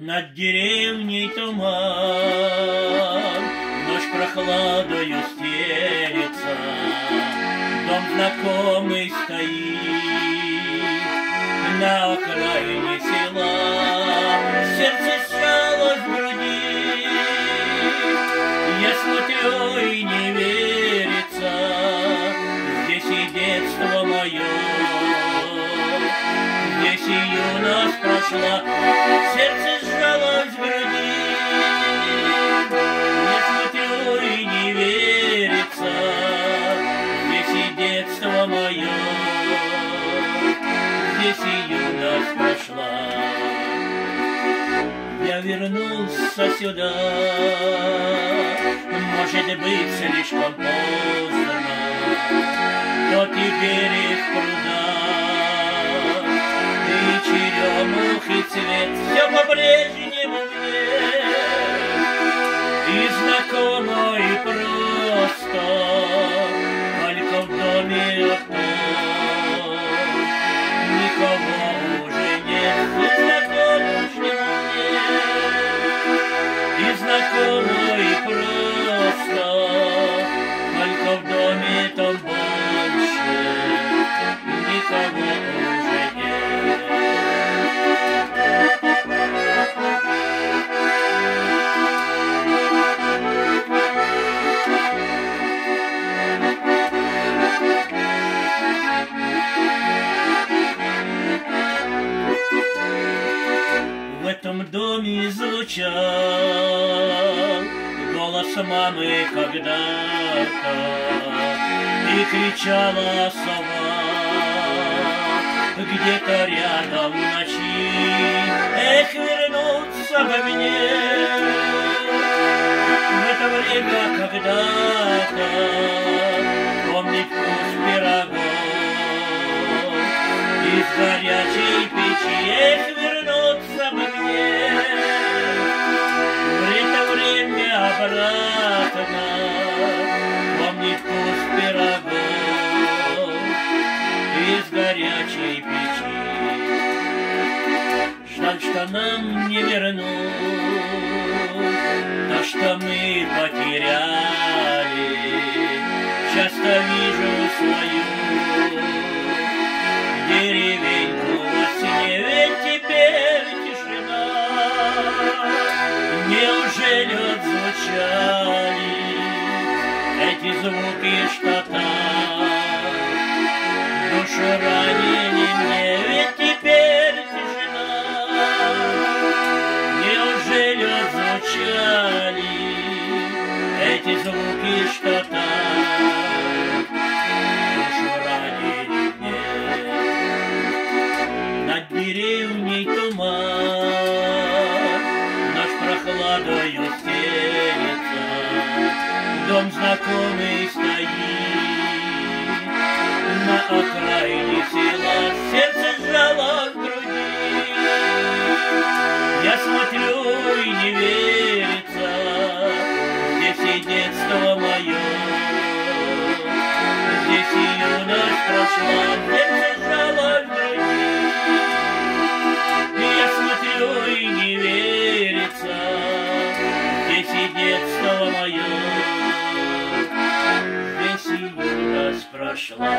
Над деревней туман, ночь прохладою стелется, дом знакомый стоит на окраине села, сердце сжалось в груди. Я смотрю и не верится, здесь и детство мое, здесь и юность прошла, сердце сжалось в груди. Я смотрю и не верится, здесь и детство мое, здесь и юность прошла. Я вернулся сюда, может быть, слишком поздно, тот и берег пруда, и черемух, и цвет, все по-прежнему мне, и знакомо, и просто, только в доме окно, никого уже нет, и знакомо мне, и знакомо, и просто, только в доме там больше никого уже нет. В этом доме звучал голос мамы когда-то, и кричала сова где-то рядом в ночи. Эх, вернуться бы мне в это время когда-то, помнить вкус пирогов из горячей печи. Эх, вернуться бы мне в это время обратно, помнить вкус пирогов из горячей печи. Жаль, что нам не вернуть то, что мы потеряли. Часто вижу свою деревеньку во сне, ведь теперь тишина. Неужели отзвучали эти звуки, что там душу ранили мне, ведь теперь тишина. Неужели отзвучали эти звуки, что там душу ранили мне? Над деревней туман, ночь прохладою стелется, дом знакомый стоит на окраине села, сердце сжало в груди. Я смотрю и не верится, здесь и детство мое, здесь и юность прошла, сердце сжало в груди. Я смотрю и не верится, здесь и детство мое, здесь и юность прошла.